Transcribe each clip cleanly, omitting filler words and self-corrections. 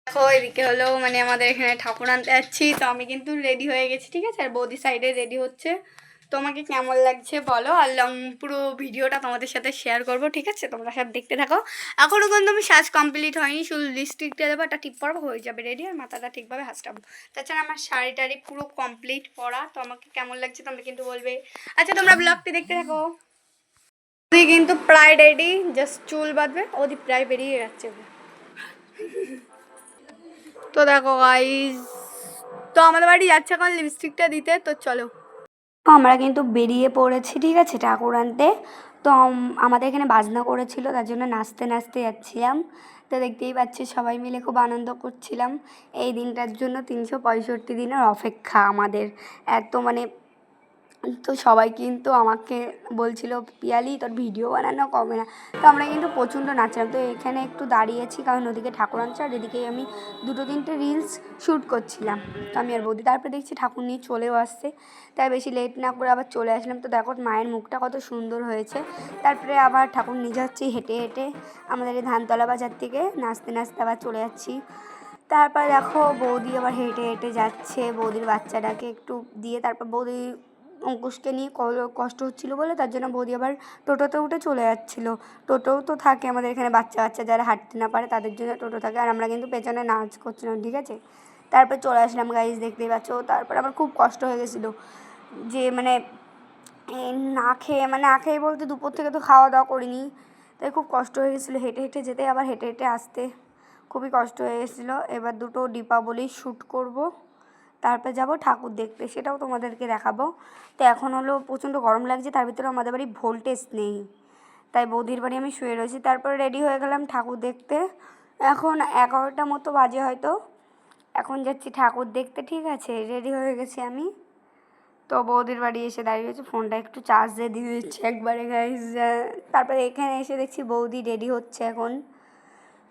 দেখো এদিকে হলো মানে আমাদের এখানে ঠাকুর আনতে যাচ্ছি, তো আমি কিন্তু রেডি হয়ে গেছি, ঠিক আছে। আর বৌদি সাইডে রেডি হচ্ছে। তোমাকে কেমন লাগছে বলো, আর পুরো ভিডিওটা তোমাদের সাথে শেয়ার করবো, ঠিক আছে। তোমরা সব দেখতে থাকো। এখনও কিন্তু আমি সাজ কমপ্লিট হয়নি, শুধু লিপস্টিকটা দেবো, একটা টিপ পরবো, হয়ে যাবে রেডি। আর মাথাটা ঠিকভাবে হাসটাবো। তাছাড়া আমার শাড়ি টাড়ি পুরো কমপ্লিট পরা। তো আমাকে কেমন লাগছে তোমরা কিন্তু বলবে। আচ্ছা তোমরা ব্লগটি দেখতে থাকো। তুই কিন্তু প্রায় রেডি, জাস্ট চুল বাঁধবে, ওদি প্রায় বেরিয়ে যাচ্ছে। তো দেখো গাইস, তো আমাদের বাড়ি যাচ্ছে এখন লিপস্টিকটা দিতে, তো চলো। আমরা কিন্তু বেরিয়ে পড়েছি, ঠিক আছে, ঠাকুর আনতে। তো আমাদের এখানে বাজনা করেছিল, তার জন্য নাচতে নাচতে যাচ্ছিলাম। তো দেখতেই পাচ্ছি সবাই মিলে খুব আনন্দ করছিলাম। এই দিনটার জন্য 365 দিনের অপেক্ষা আমাদের। এত মানে, তো সবাই কিন্তু আমাকে বলছিল পিয়ালি তোর ভিডিও বানানো কমে না। তো আমরা কিন্তু প্রচণ্ড নাচলাম। তো এখানে একটু দাঁড়িয়েছি, কারণ ওদিকে ঠাকুর আনছে আর এদিকে আমি 2-3টে রিলস শ্যুট করছিলাম। তো আমি আর বৌদি তারপরে দেখছি ঠাকুর নিয়ে চলেও আসছে, তাই বেশি লেট না করে আবার চলে আসলাম। তো দেখো মায়ের মুখটা কত সুন্দর হয়েছে। তারপরে আবার ঠাকুর নিয়ে যাচ্ছি হেঁটে হেঁটে আমাদের এই ধানতলা বাজার থেকে, নাচতে নাচতে আবার চলে যাচ্ছি। তারপর দেখো বৌদি আবার হেঁটে হেঁটে যাচ্ছে বৌদির বাচ্চাটাকে একটু দিয়ে। তারপর বৌদি অঙ্কুশকে নিয়ে কষ্ট হচ্ছিলো বলে তার জন্য বৌদি আবার টোটোতে উঠে চলে যাচ্ছিলো। টোটোও তো থাকে আমাদের এখানে, বাচ্চা বাচ্চা যারা হাঁটতে না পারে তাদের জন্য টোটো থাকে। আর আমরা কিন্তু পেছনে নাচ করছিলাম, ঠিক আছে। তারপর চলে আসলাম গাইজ, দেখতেই পাচ্ছ। তারপর আমার খুব কষ্ট হয়ে গেছিলো যে মানে না খেয়ে বলতে দুপুর থেকে তো খাওয়া দাওয়া করিনি, তাই খুব কষ্ট হয়ে গেছিলো হেঁটে হেঁটে যেতে, আবার হেঁটে হেঁটে আসতে খুবই কষ্ট হয়ে গেছিলো। এবার দুটো দীপাবলির শ্যুট করব, তারপর যাব ঠাকুর দেখতে, সেটাও তোমাদেরকে দেখাবো। তো এখন হলো প্রচণ্ড গরম লাগছে, তার ভিতরে আমাদের বাড়ি ভোল্টেজ নেই, তাই বৌদির বাড়ি আমি শুয়ে রয়েছি। তারপরে রেডি হয়ে গেলাম ঠাকুর দেখতে। এখন 11টা মতো বাজে হয়তো। এখন যাচ্ছি ঠাকুর দেখতে, ঠিক আছে। রেডি হয়ে গেছি আমি। তো বৌদির বাড়ি এসে দাঁড়িয়ে রয়েছে, ফোনটা একটু চার্জে দিয়ে দিচ্ছি একবারে গাইজ। তারপরে এখানে এসে দেখছি বৌদি রেডি হচ্ছে এখন।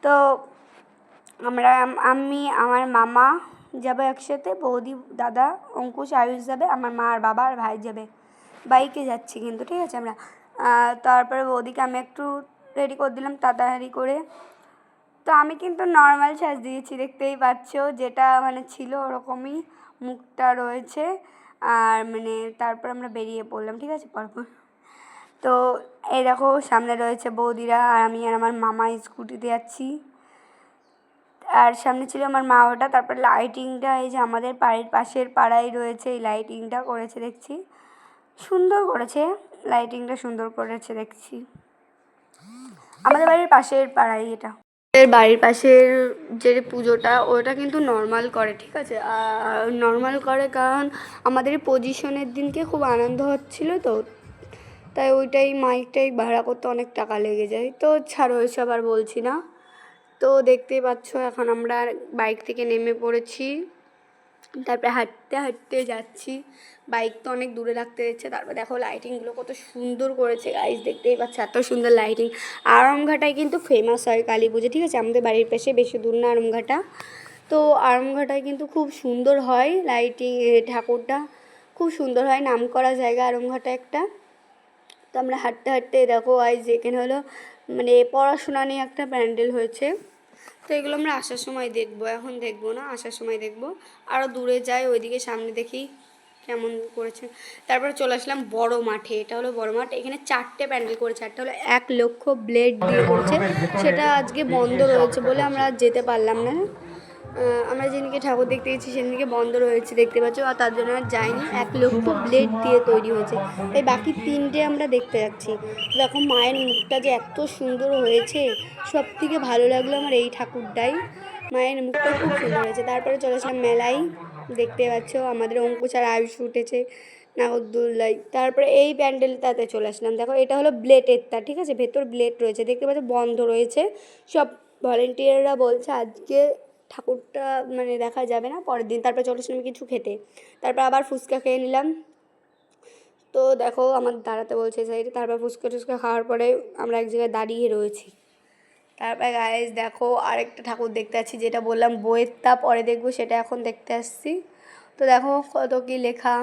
তো আমি আমার মামা যাবে একসাথে, বৌদি, দাদা, অঙ্কুশ, আয়ুষ যাবে, আমার মা আর বাবা আর ভাই যাবে। বাইকে যাচ্ছি কিন্তু, ঠিক আছে আমরা। তারপরে বৌদিকে আমি একটু রেডি করে দিলাম তাড়াতাড়ি করে। তো আমি কিন্তু নর্মাল সাজ দিয়েছি, দেখতেই পাচ্ছ, যেটা মানে ছিল ওরকমই মুখটা রয়েছে। আর মানে তারপর আমরা বেরিয়ে পড়লাম, ঠিক আছে, পরপর। তো এই দেখো সামনে রয়েছে বৌদিরা, আর আমি আর আমার মামা স্কুটিতে যাচ্ছি। আর সামনে ছিল আমার মা ওটা। তারপর লাইটিংটা এই যে আমাদের বাড়ির পাশের পাড়ায় রয়েছে, এই লাইটিংটা করেছে দেখছি, সুন্দর করেছে লাইটিংটা, সুন্দর করেছে দেখছি। আমাদের বাড়ির পাশের পাড়ায় এটা। বাড়ির পাশের যে পুজোটা ওটা কিন্তু নর্মাল করে, ঠিক আছে। আর নর্মাল করে কারণ আমাদের পজিশনের দিনকে খুব আনন্দ হচ্ছিলো, তো তাই ওইটাই মাইকটাই ভাড়া করতে অনেক টাকা লেগে যায়। তো ছাড়ো এসব আর বলছি না। তো দেখতেই পাচ্ছ এখন আমরা বাইক থেকে নেমে পড়েছি, তারপরে হাঁটতে হাঁটতে যাচ্ছি। বাইক তো অনেক দূরে রাখতে হচ্ছে। তারপর দেখো লাইটিংগুলো কত সুন্দর করেছে গাইজ, দেখতেই পাচ্ছ এত সুন্দর লাইটিং। আরামঘাটায় কিন্তু ফেমাস হয় কালী পুজো, ঠিক আছে। আমাদের বাড়ির পাশে, বেশি দূর না আরামঘাটা। তো আরামঘাটায় কিন্তু খুব সুন্দর হয় লাইটিং, ঠাকুরটা খুব সুন্দর হয়, নাম করা জায়গা আরামঘাটা একটা। তো আমরা হাঁটতে হাঁটতে দেখো আজ এখানে হলো মানে পড়াশোনা নিয়ে একটা প্যান্ডেল হয়েছে। তো এগুলো আমরা আসার সময় দেখবো, এখন দেখবো না, আসার সময় দেখবো। আরও দূরে যাই, ওইদিকে সামনে দেখি কেমন করেছে। তারপরে চলে আসলাম বড় মাঠে, এটা হলো বড় মাঠ। এখানে 4টে প্যান্ডেল করেছে, একটা হলো 1,00,000 ব্লেড দিয়ে করেছে, সেটা আজকে বন্ধ রয়েছে বলে আমরা যেতে পারলাম না। আমরা যেদিনকে ঠাকুর দেখতে গেছি সেদিনকে বন্ধ রয়েছে, দেখতে পাচ্ছ, আর তার জন্য আর যাইনি। 1,00,000 ব্লেড দিয়ে তৈরি হয়েছে, তাই বাকি 3টে আমরা দেখতে যাচ্ছি। দেখো মায়ের মুখটা যে এত সুন্দর হয়েছে, সব থেকে ভালো লাগলো আমার এই ঠাকুরটাই, মায়ের মুখটা খুব সুন্দর হয়েছে। তারপরে চলে আসলাম মেলায়, দেখতে পাচ্ছ আমাদের অঙ্কুশ আর আয়ুষ উঠেছে নাগরদোল্লায়। তারপরে এই প্যান্ডেলটাতে চলে আসলাম, দেখো এটা হলো ব্লেডেরটা, ঠিক আছে, ভেতর ব্লেড রয়েছে, দেখতে পাচ্ছ বন্ধ রয়েছে। সব ভলেন্টিয়াররা বলছে আজকে ঠাকুরটা মানে দেখা যাবে না, পরের দিন। তারপর চলে আসলাম কিছু খেতে, তারপর আবার ফুচকা খেয়ে নিলাম। তো দেখো আমার দাঁড়াতে বলছে সাইডে, তারপর ফুচকা টুচকা খাওয়ার পরে আমরা এক জায়গায় দাঁড়িয়ে রয়েছি। তারপরে গাইজ দেখো আরেকটা ঠাকুর দেখতে আসছি, যেটা বললাম বইয়ের তা পরে দেখবো, সেটা এখন দেখতে আসছি। তো দেখো কত কী লেখা।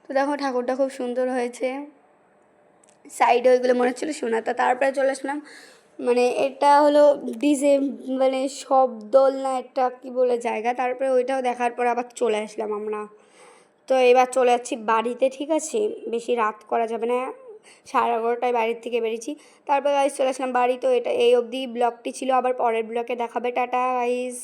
তো দেখো ঠাকুরটা খুব সুন্দর হয়েছে, সাইডে ওইগুলো মনে হচ্ছিলো শোনা। তো তারপরে চলে আসলাম মানে এটা হলো ডিজে, মানে শব্দল না একটা কী বলে জায়গা, তারপরে ওইটাও দেখার পর আবার চলে আসলাম আমরা। তো এবার চলে যাচ্ছি বাড়িতে, ঠিক আছে, বেশি রাত করা যাবে না, 11:30টায় বাড়ির থেকে বেরিয়েছি। তারপর গাইস চলে আসলাম বাড়ি। তো এটা এই অবধি ব্লগটি ছিল, আবার পরের ব্লগে দেখাবে। Tata guys.